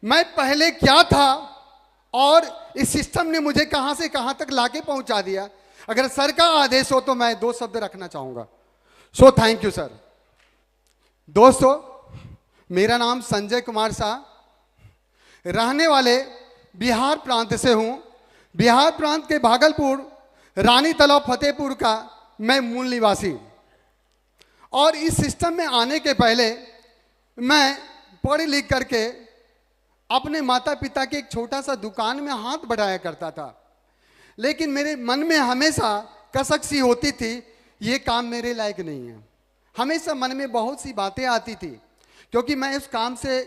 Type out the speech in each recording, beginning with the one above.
मैं पहले क्या था और इस सिस्टम ने मुझे कहां से कहां तक लाके पहुंचा दिया। अगर सर का आदेश हो तो मैं दो शब्द रखना चाहूंगा। So thank you sir. दोस्तों, मेरा नाम संजय कुमार शाह, रहने वाले बिहार प्रांत से हूं। बिहार प्रांत के भागलपुर रानी तालाब फतेहपुर का मैं मूल निवासी। और इस सिस्टम में आने के पहले मैं पढ़ लिख करके अपने माता पिता के एक छोटा सा दुकान में हाथ बढ़ाया करता था। लेकिन मेरे मन में हमेशा कसक सी होती थी, ये काम मेरे लायक नहीं है। हमेशा मन में बहुत सी बातें आती थी, क्योंकि मैं उस काम से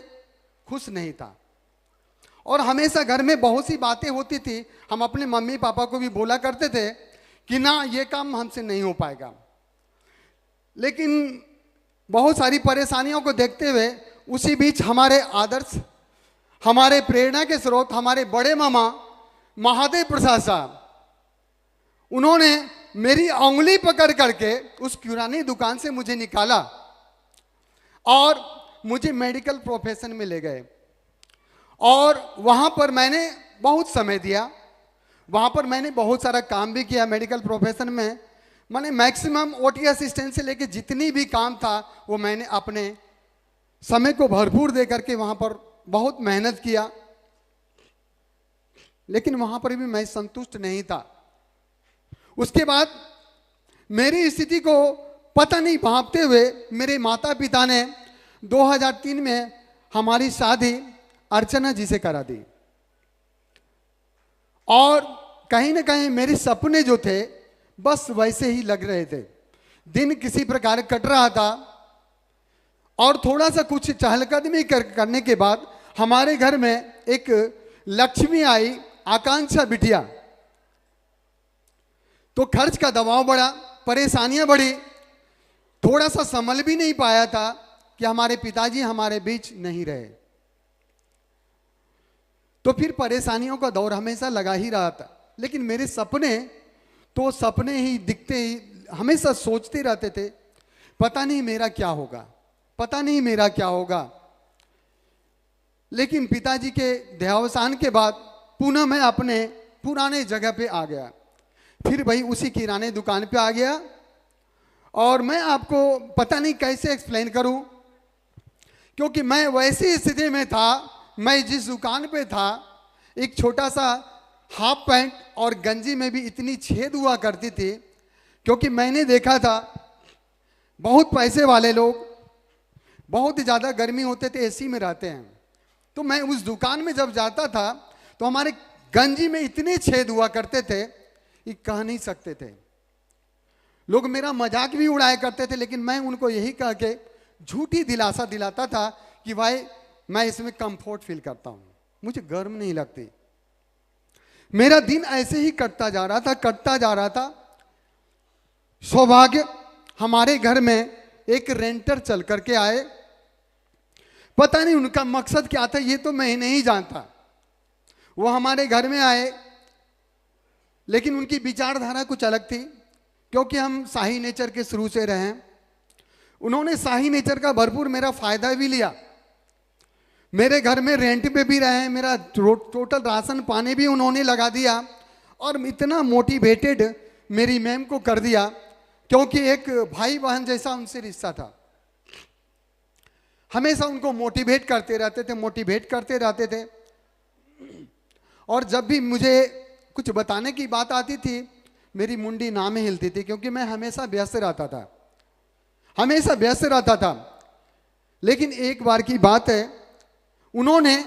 खुश नहीं था। और हमेशा घर में बहुत सी बातें होती थी। हम अपने मम्मी पापा को भी बोला करते थे कि ना, ये काम हमसे नहीं हो पाएगा। लेकिन बहुत सारी परेशानियों को देखते हुए उसी बीच हमारे आदर्श, हमारे प्रेरणा के स्रोत, हमारे बड़े मामा महादेव प्रसाद साहब, उन्होंने मेरी उंगली पकड़ करके उस किराने दुकान से मुझे निकाला और मुझे मेडिकल प्रोफेशन में ले गए। और वहाँ पर मैंने बहुत समय दिया। वहाँ पर मैंने बहुत सारा काम भी किया मेडिकल प्रोफेशन में। मैंने मैक्सिमम ओटी असिस्टेंट से लेके जितनी भी काम था वो मैंने अपने समय को भरपूर दे करके वहाँ पर बहुत मेहनत किया। लेकिन वहाँ पर भी मैं संतुष्ट नहीं था। उसके बाद मेरी स्थिति को पता नहीं भांपते हुए मेरे माता पिता ने 2003 में हमारी शादी अर्चना जी से करा दी। और कहीं ना कहीं मेरे सपने जो थे बस वैसे ही लग रहे थे। दिन किसी प्रकार कट रहा था और थोड़ा सा कुछ चहलकदमी करने के बाद हमारे घर में एक लक्ष्मी आई, आकांक्षा बिटिया। तो खर्च का दबाव बढ़ा, परेशानियां बढ़ी। थोड़ा सा संभल भी नहीं पाया था कि हमारे पिताजी हमारे बीच नहीं रहे। तो फिर परेशानियों का दौर हमेशा लगा ही रहा था। लेकिन मेरे सपने तो सपने ही दिखते ही, हमेशा सोचते रहते थे, पता नहीं मेरा क्या होगा, पता नहीं मेरा क्या होगा। लेकिन पिताजी के देहावसान के बाद पुनः मैं अपने पुराने जगह पे आ गया। फिर भाई उसी किराने दुकान पे आ गया। और मैं आपको पता नहीं कैसे एक्सप्लेन करूं, क्योंकि मैं वैसी स्थिति में था। मैं जिस दुकान पे था, एक छोटा सा हाफ पैंट और गंजी में भी इतनी छेद हुआ करती थी, क्योंकि मैंने देखा था बहुत पैसे वाले लोग बहुत ज़्यादा गर्मी होते थे एसी में रहते हैं। तो मैं उस दुकान में जब जाता था तो हमारे गंजी में इतने छेद हुआ करते थे कि कह नहीं सकते थे। लोग मेरा मजाक भी उड़ाया करते थे, लेकिन मैं उनको यही कह के झूठी दिलासा दिलाता था कि भाई मैं इसमें कंफर्ट फील करता हूँ, मुझे गर्म नहीं लगती। मेरा दिन ऐसे ही कटता जा रहा था, कटता जा रहा था। सौभाग्य हमारे घर में एक रेंटर चल करके आए। पता नहीं उनका मकसद क्या था, ये तो मैं नहीं जानता। वो हमारे घर में आए, लेकिन उनकी विचारधारा कुछ अलग थी, क्योंकि हम शाही नेचर के शुरू से रहे हैं। उन्होंने शाही नेचर का भरपूर मेरा फायदा भी लिया। मेरे घर में रेंट पे भी रहे, मेरा टोटल राशन पानी भी उन्होंने लगा दिया। और इतना मोटिवेटेड मेरी मैम को कर दिया, क्योंकि एक भाई बहन जैसा उनसे रिश्ता था। हमेशा उनको मोटिवेट करते रहते थे, मोटिवेट करते रहते थे। और जब भी मुझे कुछ बताने की बात आती थी, मेरी मुंडी ना में हिलती थी, क्योंकि मैं हमेशा व्यस्त रहता था, हमेशा व्यस्त रहता था। लेकिन एक बार की बात है, उन्होंने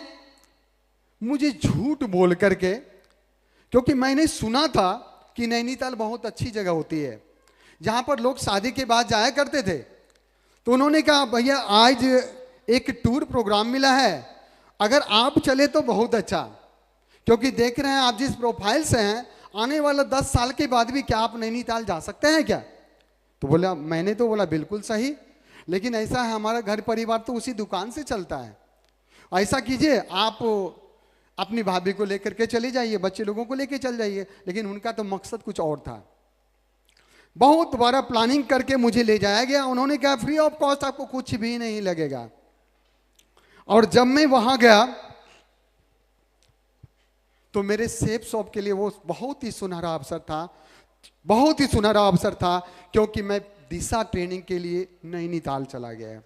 मुझे झूठ बोल करके, क्योंकि मैंने सुना था कि नैनीताल बहुत अच्छी जगह होती है जहाँ पर लोग शादी के बाद जाया करते थे। तो उन्होंने कहा, भैया आज एक टूर प्रोग्राम मिला है, अगर आप चले तो बहुत अच्छा, क्योंकि देख रहे हैं आप जिस प्रोफाइल से हैं, आने वाला 10 साल के बाद भी क्या आप नैनीताल जा सकते हैं क्या? तो बोला, मैंने तो बोला बिल्कुल सही, लेकिन ऐसा है हमारा घर परिवार तो उसी दुकान से चलता है। ऐसा कीजिए, आप अपनी भाभी को लेकर के चले जाइए, बच्चे लोगों को लेकर चल जाइए। लेकिन उनका तो मकसद कुछ और था। बहुत बड़ा प्लानिंग करके मुझे ले जाया गया। उन्होंने कहा फ्री ऑफ कॉस्ट, आपको कुछ भी नहीं लगेगा। और जब मैं वहां गया तो मेरे सेफ शॉप के लिए वो बहुत ही सुनहरा अवसर था, बहुत ही सुनहरा अवसर था, क्योंकि मैं दिशा ट्रेनिंग के लिए नैनीताल चला गया।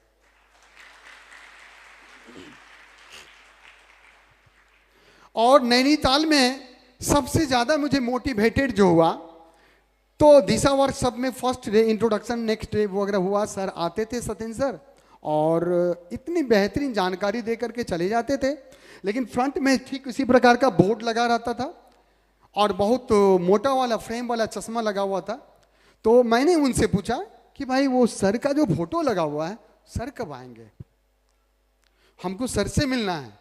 और नैनीताल में सबसे ज्यादा मुझे मोटिवेटेड जो हुआ, तो दिशा वर्कशॉप में first day introduction, next day वगैरह हुआ। सर आते थे सत्येंद्र सर, और इतनी बेहतरीन जानकारी दे करके चले जाते थे, लेकिन फ्रंट में ठीक उसी प्रकार का बोर्ड लगा रहता था और बहुत मोटा वाला फ्रेम वाला चश्मा लगा हुआ था। तो मैंने उनसे पूछा कि भाई वो सर का जो फोटो लगा हुआ है, सर कब आएंगे? हमको सर से मिलना है,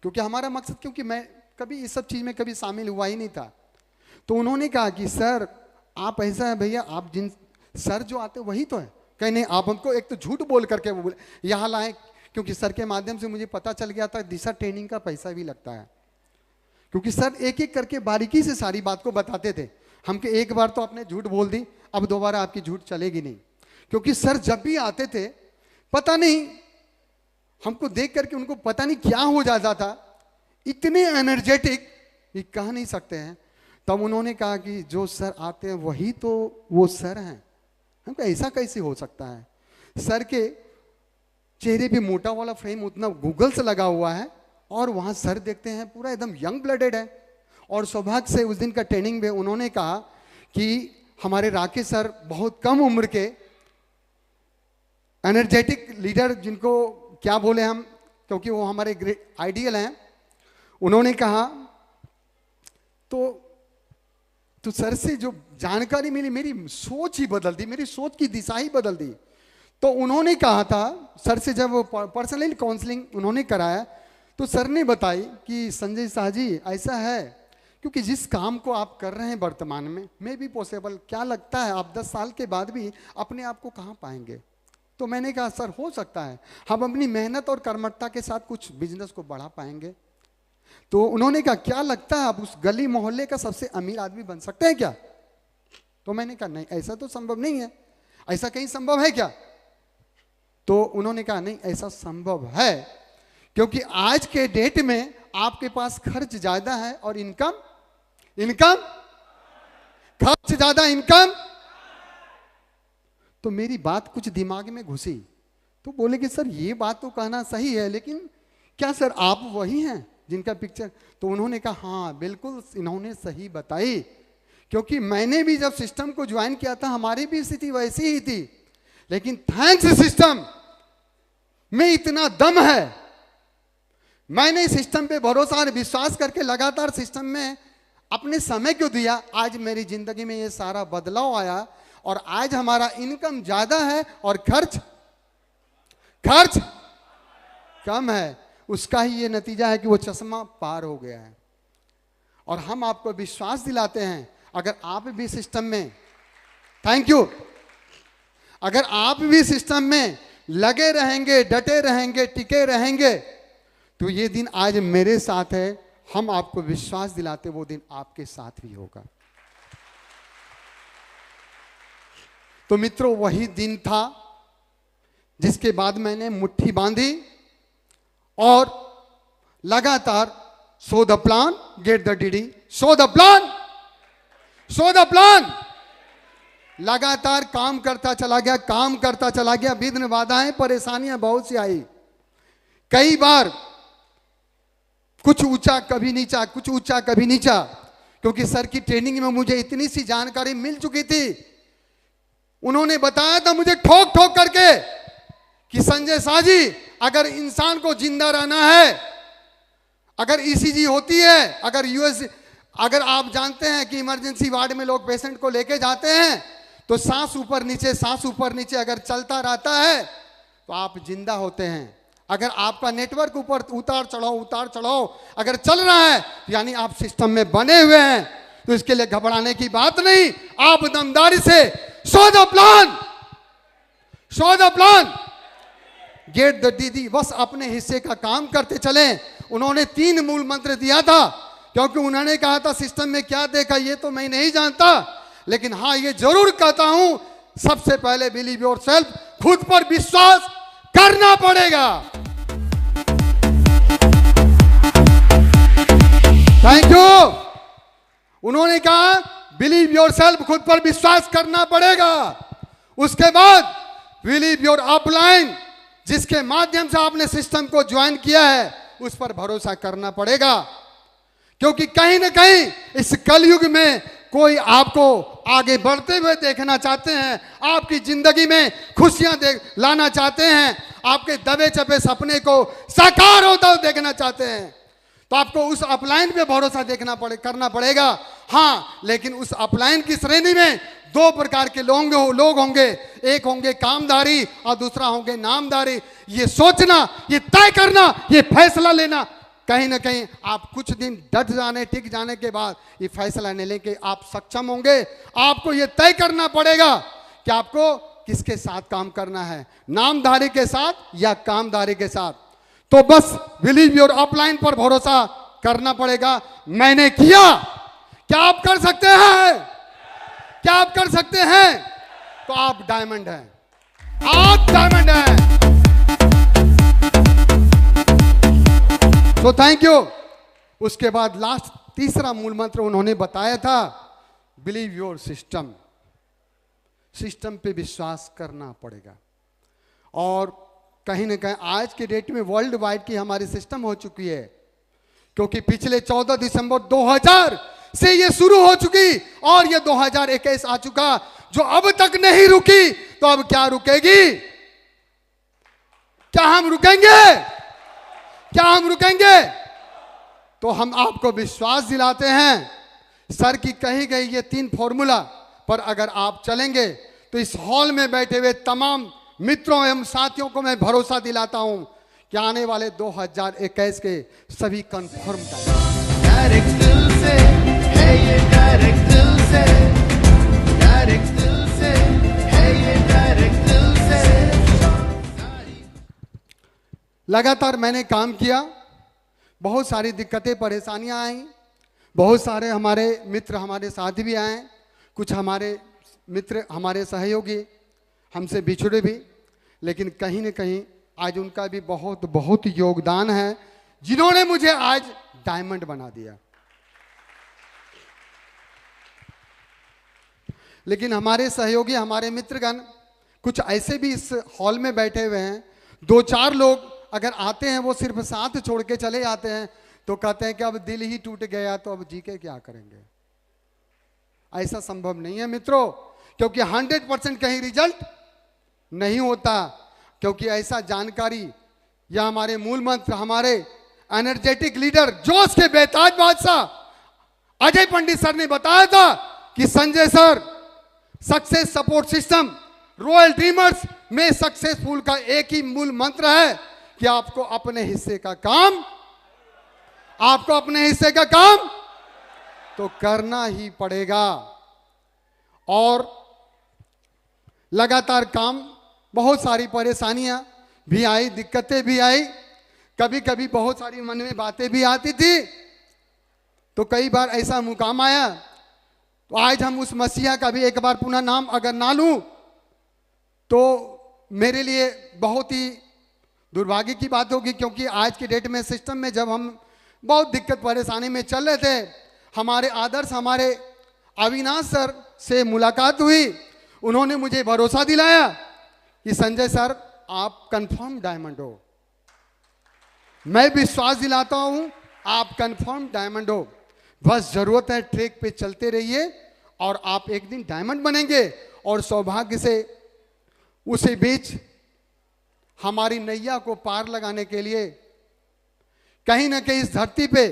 क्योंकि हमारा मकसद, क्योंकि मैं कभी इस सब चीज में कभी शामिल हुआ ही नहीं था। तो उन्होंने कहा कि सर आप ऐसा है भैया, आप जिन सर जो आते वही तो है। कहीं नहीं, आप हमको एक तो झूठ बोल करके वो यहाँ लाए, क्योंकि सर के माध्यम से मुझे पता चल गया था दिशा ट्रेनिंग का पैसा भी लगता है, क्योंकि सर एक एक करके बारीकी से सारी बात को बताते थे। हमको एक बार तो आपने झूठ बोल दी, अब दोबारा आपकी झूठ चलेगी नहीं, क्योंकि सर जब भी आते थे पता नहीं हमको देख करके उनको पता नहीं क्या हो जाता था, इतने एनर्जेटिक, ये कह नहीं सकते हैं। तब उन्होंने कहा कि जो सर आते हैं वही तो वो सर हैं। हमको ऐसा कैसे हो सकता है? सर के चेहरे पे मोटा वाला फ्रेम उतना गूगल से लगा हुआ है, और वहां सर देखते हैं पूरा एकदम यंग ब्लडेड है। और सौभाग्य से उस दिन का ट्रेनिंग में उन्होंने कहा कि हमारे राकेश सर बहुत कम उम्र के एनर्जेटिक लीडर, जिनको क्या बोले हम, क्योंकि वो हमारे ग्रेट आइडियल हैं। उन्होंने कहा तो सर से जो जानकारी मिली, मेरी सोच ही बदल दी, मेरी सोच की दिशा ही बदल दी। तो उन्होंने कहा था सर से, जब पर्सनली काउंसलिंग उन्होंने कराया, तो सर ने बताई कि संजय शाह जी ऐसा है, क्योंकि जिस काम को आप कर रहे हैं वर्तमान में भी पॉसिबल, क्या लगता है आप 10 साल के बाद भी अपने आप को कहाँ पाएंगे? तो मैंने कहा सर हो सकता है हम अपनी मेहनत और कर्मठता के साथ कुछ बिजनेस को बढ़ा पाएंगे। तो उन्होंने कहा क्या लगता है आप उस गली मोहल्ले का सबसे अमीर आदमी बन सकते हैं क्या? तो मैंने कहा नहीं, ऐसा तो संभव नहीं है। ऐसा कहीं संभव है क्या? तो उन्होंने कहा नहीं, ऐसा संभव है, क्योंकि आज के डेट में आपके पास खर्च ज्यादा है और इनकम खर्च ज्यादा, इनकम। तो मेरी बात कुछ दिमाग में घुसी, तो बोले कि सर ये बात तो कहना सही है, लेकिन क्या सर आप वही हैं जिनका पिक्चर? तो उन्होंने कहा हाँ बिल्कुल, इन्होंने सही बताई, क्योंकि मैंने भी जब सिस्टम को ज्वाइन किया था हमारी भी स्थिति वैसी ही थी, लेकिन थैंक्स सिस्टम में इतना दम है, मैंने सिस्टम पे भरोसा और विश्वास करके लगातार सिस्टम में अपने समय को दिया। आज मेरी जिंदगी में ये सारा बदलाव आया, और आज हमारा इनकम ज्यादा है और खर्च कम है। उसका ही ये नतीजा है कि वो चश्मा पार हो गया है। और हम आपको विश्वास दिलाते हैं, अगर आप भी सिस्टम में, थैंक यू, अगर आप भी सिस्टम में लगे रहेंगे, डटे रहेंगे, टिके रहेंगे, तो ये दिन आज मेरे साथ है, हम आपको विश्वास दिलाते वो दिन आपके साथ भी होगा। तो मित्रों वही दिन था जिसके बाद मैंने मुट्ठी बांधी और लगातार so the plan get the DD, so the plan लगातार काम करता चला गया। विघ्न बाधाएं परेशानियां बहुत सी आई, कई बार कुछ ऊंचा कभी नीचा, कुछ ऊंचा कभी नीचा, क्योंकि सर की ट्रेनिंग में मुझे इतनी सी जानकारी मिल चुकी थी। उन्होंने बताया था मुझे ठोक ठोक करके कि संजय शाह जी, अगर इंसान को जिंदा रहना है, अगर ईसीजी होती है, अगर आप जानते हैं कि इमरजेंसी वार्ड में लोग पेशेंट को लेके जाते हैं तो सांस ऊपर नीचे अगर चलता रहता है तो आप जिंदा होते हैं। अगर आपका नेटवर्क ऊपर उतार चढ़ाओ अगर चल रहा है, यानी आप सिस्टम में बने हुए हैं। तो इसके लिए घबराने की बात नहीं, आप दमदारी से show the plan get the दीदी, बस अपने हिस्से का काम करते चले। उन्होंने 3 मूल मंत्र दिया था, क्योंकि उन्होंने कहा था सिस्टम में क्या देखा ये तो मैं नहीं जानता, लेकिन हाँ ये जरूर कहता हूं, सबसे पहले बिलीव योरसेल्फ, खुद पर विश्वास करना पड़ेगा। Thank you. उन्होंने कहा बिलीव योरसेल्फ, खुद पर विश्वास करना पड़ेगा। उसके बाद बिलीव योर अपलाइन, जिसके माध्यम से आपने सिस्टम को ज्वाइन किया है उस पर भरोसा करना पड़ेगा, क्योंकि कहीं ना कहीं इस कलयुग में कोई आपको आगे बढ़ते हुए देखना चाहते हैं, आपकी जिंदगी में खुशियां लाना चाहते हैं, आपके दबे चपे सपने को साकार होता हुआ देखना चाहते हैं, तो आपको उस अपलाइन पे भरोसा करना पड़ेगा। हाँ, लेकिन उस अपलाइन की श्रेणी में दो प्रकार के लोग होंगे, एक होंगे कामधारी और दूसरा होंगे नामधारी। ये सोचना, ये तय करना, ये फैसला लेना, कहीं ना कहीं आप कुछ दिन डट जाने, टिक जाने के बाद ये फैसला लेने के आप सक्षम होंगे। आपको ये तय करना पड़ेगा कि आपको किसके साथ काम करना है, नामधारी के साथ या कामधारी के साथ। तो बस बिलीव योर अपलाइन पर भरोसा करना पड़ेगा। मैंने किया, क्या आप कर सकते हैं? क्या आप कर सकते हैं? तो आप डायमंड हैं, आप डायमंड हैं। तो थैंक यू। उसके बाद लास्ट तीसरा मूल मंत्र उन्होंने बताया था, बिलीव योर सिस्टम। सिस्टम पे विश्वास करना पड़ेगा। और कहीं ना कहीं आज के डेट में वर्ल्ड वाइड की हमारी सिस्टम हो चुकी है, क्योंकि पिछले 14 दिसंबर 2000 से ये शुरू हो चुकी और ये 2021 आ चुका, जो अब तक नहीं रुकी तो अब क्या रुकेगी? क्या हम रुकेंगे? क्या हम रुकेंगे? तो हम आपको विश्वास दिलाते हैं, सर की कही गई ये 3 फॉर्मूला पर अगर आप चलेंगे तो इस हॉल में बैठे हुए तमाम मित्रों एवं साथियों को मैं भरोसा दिलाता हूं कि आने वाले 2021 के सभी कंफर्म डायरेक्ट दिल से है ये, डायरेक्ट दिल से, डायरेक्ट दिल से है ये, डायरेक्ट दिल से। लगातार मैंने काम किया, बहुत सारी दिक्कतें परेशानियां आई, बहुत सारे हमारे मित्र हमारे साथ भी आए, कुछ हमारे मित्र हमारे सहयोगी हमसे बिछड़े भी, लेकिन कहीं न कहीं आज उनका भी बहुत बहुत योगदान है, जिन्होंने मुझे आज डायमंड बना दिया। लेकिन हमारे सहयोगी, हमारे मित्रगण कुछ ऐसे भी इस हॉल में बैठे हुए हैं, 2-4 लोग अगर आते हैं वो सिर्फ साथ छोड़ के चले जाते हैं, तो कहते हैं कि अब दिल ही टूट गया तो अब जी के क्या करेंगे। ऐसा संभव नहीं है मित्रों, क्योंकि 100% कहीं रिजल्ट नहीं होता, क्योंकि ऐसा जानकारी या हमारे मूल मंत्र, हमारे एनर्जेटिक लीडर, जोश के बेताज बादशाह अजय पंडित सर ने बताया था कि Sanjay sir, success support system royal dreamers में सक्सेसफुल का एक ही मूल मंत्र है कि आपको अपने हिस्से का काम, आपको अपने हिस्से का काम तो करना ही पड़ेगा। और लगातार काम, बहुत सारी परेशानियां भी आई, दिक्कतें भी आई, कभी कभी बहुत सारी मन में बातें भी आती थी, तो कई बार ऐसा मुकाम आया तो आज हम उस मसीहा का भी एक बार पुनः नाम अगर ना लूं तो मेरे लिए बहुत ही दुर्भाग्य की बात होगी, क्योंकि आज की डेट में सिस्टम में जब हम बहुत दिक्कत परेशानी में चल रहे थे, हमारे आदर्श, हमारे अविनाश सर से मुलाकात हुई। उन्होंने मुझे भरोसा दिलाया कि संजय सर आप कंफर्म डायमंड हो। मैं विश्वास दिलाता हूं आप कंफर्म डायमंड हो, बस जरूरत है ट्रैक पे चलते रहिए और आप एक दिन डायमंड बनेंगे। और सौभाग्य से उसी बीच हमारी नैया को पार लगाने के लिए कहीं ना कहीं इस धरती पे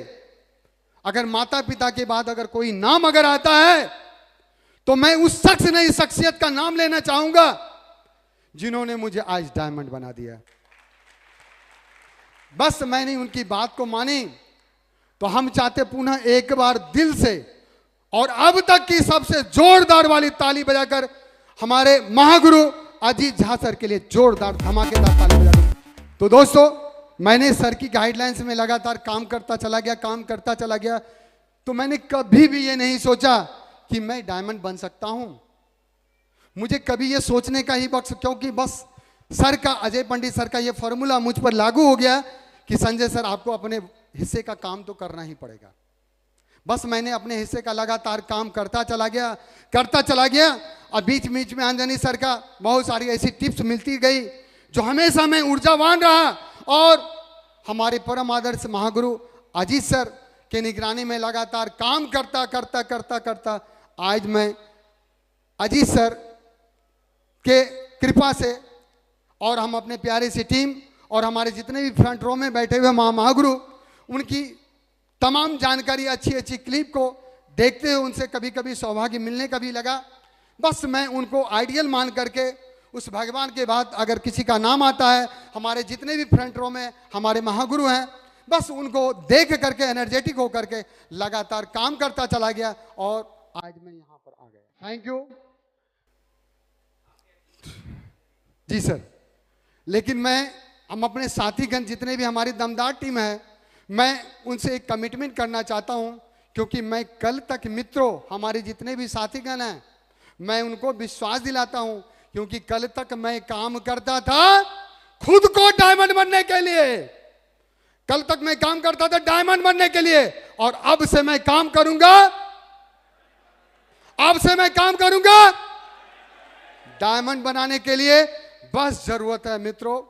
अगर माता पिता के बाद अगर कोई नाम अगर आता है तो मैं उस शख्स ने, इस शख्सियत का नाम लेना चाहूंगा जिन्होंने मुझे आज डायमंड बना दिया। बस मैंने उनकी बात को मानी, तो हम चाहते पुनः एक बार दिल से और अब तक की सबसे जोरदार वाली ताली बजाकर हमारे महागुरु अजीत झा सर के लिए जोरदार धमाकेदार ताली बजा दो। तो दोस्तों, मैंने सर की गाइडलाइंस में लगातार काम करता चला गया, तो मैंने कभी भी ये नहीं सोचा कि मैं डायमंड बन सकता हूं। मुझे कभी ये सोचने का ही वक्त, क्योंकि बस सर का, अजय पंडित सर का ये फॉर्मूला मुझ पर लागू हो गया कि संजय सर आपको अपने हिस्से का काम तो करना ही पड़ेगा। बस मैंने अपने हिस्से का लगातार काम करता चला गया। और बीच बीच में अंजनी सर का बहुत सारी ऐसी टिप्स मिलती गई जो हमेशा मैं ऊर्जावान रहा। और हमारे परम आदर्श महागुरु अजीत सर के निगरानी में लगातार काम करता आज मैं अजीत सर के कृपा से और हम अपने प्यारे सी टीम और हमारे जितने भी फ्रंट रो में बैठे हुए महागुरु, उनकी तमाम जानकारी, अच्छी क्लिप को देखते हुए उनसे कभी कभी सौभाग्य मिलने का भी लगा। बस मैं उनको आइडियल मान करके उस भगवान के बाद अगर किसी का नाम आता है, हमारे जितने भी फ्रंट रो में हमारे महागुरु हैं, बस उनको देख करके एनर्जेटिक होकर के लगातार काम करता चला गया और आज मैं यहाँ पर आ गया। थैंक यू जी सर। लेकिन हम अपने साथीगण जितने भी हमारी दमदार टीम है, मैं उनसे एक कमिटमेंट करना चाहता हूं, क्योंकि मैं कल तक मित्रों हमारे जितने भी साथीगण हैं, मैं उनको विश्वास दिलाता हूं, क्योंकि कल तक मैं काम करता था खुद को डायमंड बनने के लिए। कल तक मैं काम करता था डायमंड बनने के लिए, और अब से मैं काम करूंगा डायमंड बनाने के लिए। बस जरूरत है मित्रों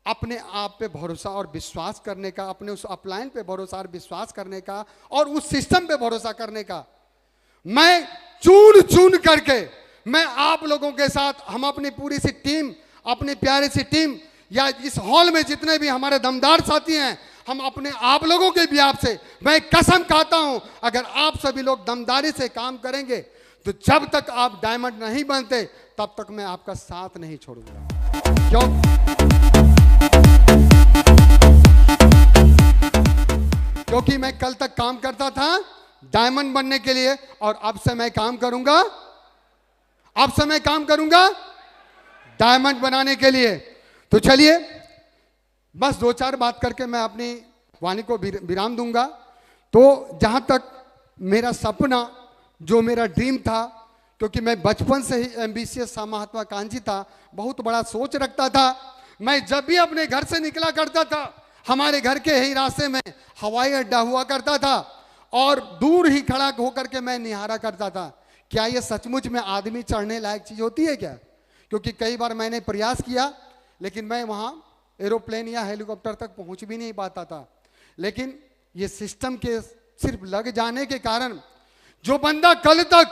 अपने आप पे भरोसा और विश्वास करने का, अपने उस अपलाइन पे भरोसा और विश्वास करने का, और उस सिस्टम पे भरोसा करने का। मैं चुन करके मैं आप लोगों के साथ, हम अपनी पूरी सी टीम, अपनी प्यारी सी टीम, या इस हॉल में जितने भी हमारे दमदार साथी हैं, हम अपने आप लोगों के भी आपसे मैं कसम खाता हूं, अगर आप सभी लोग दमदारी से काम करेंगे तो जब तक आप डायमंड नहीं बनते तब तक मैं आपका साथ नहीं छोड़ूंगा। क्यों? क्योंकि मैं कल तक काम करता था डायमंड बनने के लिए, और अब से मैं काम करूंगा डायमंड बनाने के लिए। तो चलिए बस 2-4 बात करके मैं अपनी वाणी को विराम दूंगा। तो जहां तक मेरा सपना, जो मेरा ड्रीम था, क्योंकि मैं बचपन से ही एम्बिशियस था, महत्वाकांक्षी था, बहुत बड़ा सोच रखता था। मैं जब भी अपने घर से निकला करता था, हमारे घर के ही रास्ते में हवाई अड्डा हुआ करता था, और दूर ही खड़ा होकर के मैं निहारा करता था, क्या ये सचमुच में आदमी चढ़ने लायक चीज होती है क्या? क्योंकि कई बार मैंने प्रयास किया, लेकिन मैं वहां एरोप्लेन या हेलीकॉप्टर तक पहुंच भी नहीं पाता था। लेकिन ये सिस्टम के सिर्फ लग जाने के कारण, जो बंदा कल तक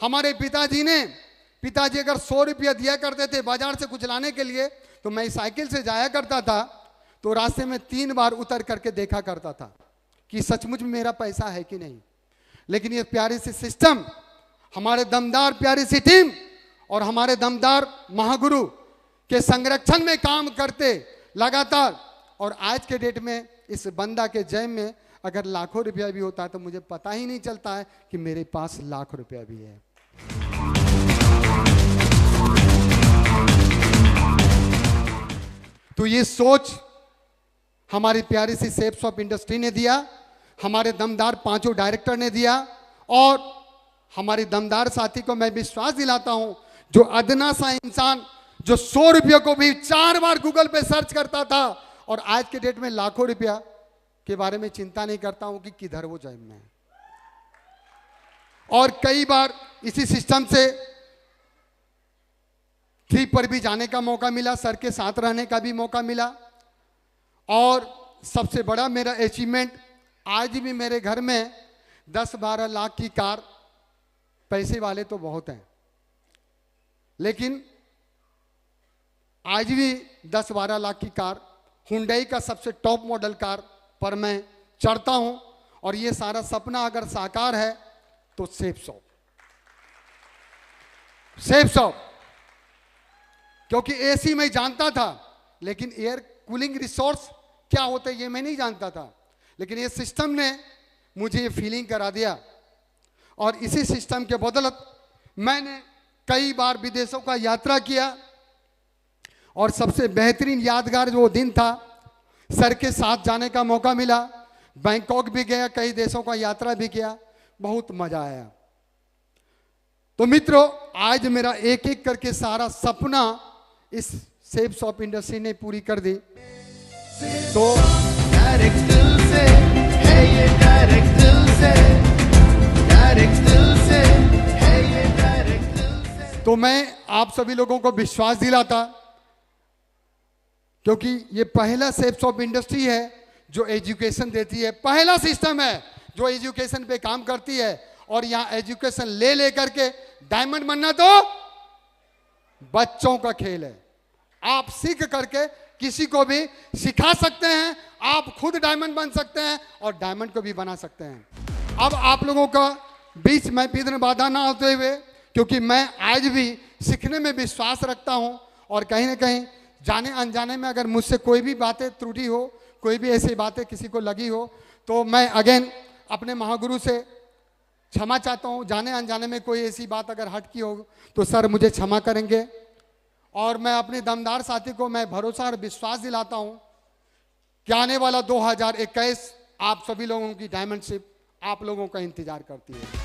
हमारे पिताजी अगर 100 रुपया दिया करते थे बाजार से कुछ लाने के लिए, तो मैं साइकिल से जाया करता था, तो रास्ते में 3 बार उतर करके देखा करता था कि सचमुच में मेरा पैसा है कि नहीं। लेकिन ये प्यारी सी सिस्टम, हमारे दमदार प्यारी सी टीम और हमारे दमदार महागुरु के संरक्षण में काम करते लगातार, और आज के डेट में इस बंदा के जेब में अगर लाखों रुपया भी होता है तो मुझे पता ही नहीं चलता है कि मेरे पास लाख रुपया भी है। तो ये सोच हमारी प्यारी सी शेप्स ऑफ इंडस्ट्री ने दिया, हमारे दमदार 5 डायरेक्टर ने दिया, और हमारी दमदार साथी को मैं विश्वास दिलाता हूं, जो अदना सा इंसान जो 100 रुपये को भी 4 बार गूगल पे सर्च करता था, और आज के डेट में लाखों रुपया के बारे में चिंता नहीं करता हूं कि किधर वो जेब में है। और कई बार इसी सिस्टम से ट्रिप पर भी जाने का मौका मिला, सर के साथ रहने का भी मौका मिला, और सबसे बड़ा मेरा अचीवमेंट, आज भी मेरे घर में 10-12 लाख की कार, पैसे वाले तो बहुत हैं, लेकिन आज भी 10-12 लाख की कार, हुंडई का सबसे टॉप मॉडल कार पर मैं चढ़ता हूं। और ये सारा सपना अगर साकार है तो शेप्स ऑफ, क्योंकि एसी मैं जानता था, लेकिन एयर कूलिंग रिसोर्स क्या होते ये मैं नहीं जानता था, लेकिन ये सिस्टम ने मुझे ये फीलिंग करा दिया। और इसी सिस्टम के बदौलत मैंने कई बार विदेशों का यात्रा किया, और सबसे बेहतरीन यादगार जो दिन था, सर के साथ जाने का मौका मिला, बैंकॉक भी गया, कई देशों का यात्रा भी किया, बहुत मजा आया। तो मित्रों, आज मेरा एक एक करके सारा सपना इस शेप्स ऑफ इंडस्ट्री ने पूरी कर दी। तो डायरेक्ट दिल से है ये, डायरेक्ट दिल से तो मैं आप सभी लोगों को विश्वास दिलाता, क्योंकि ये पहला सेप्स ऑफ इंडस्ट्री है जो एजुकेशन देती है, पहला सिस्टम है जो एजुकेशन पे काम करती है। और यहाँ एजुकेशन ले लेकर के डायमंड बनना तो बच्चों का खेल है। आप सीख करके किसी को भी सिखा सकते हैं, आप खुद डायमंड बन सकते हैं और डायमंड को भी बना सकते हैं। अब आप लोगों का बीच में विघ्न बाधा ना होते हुए, क्योंकि मैं आज भी सीखने में विश्वास रखता हूं, और कहीं ना कहीं जाने अनजाने में अगर मुझसे कोई भी बातें त्रुटि हो, कोई भी ऐसी बातें किसी को लगी हो, तो मैं अगेन अपने महागुरु से क्षमा चाहता हूं। जाने अनजाने में कोई ऐसी बात अगर हटकी हो तो सर मुझे क्षमा करेंगे। और मैं अपने दमदार साथी को मैं भरोसा और विश्वास दिलाता हूं कि आने वाला 2021 आप सभी लोगों की डायमंडशिप आप लोगों का इंतजार करती है।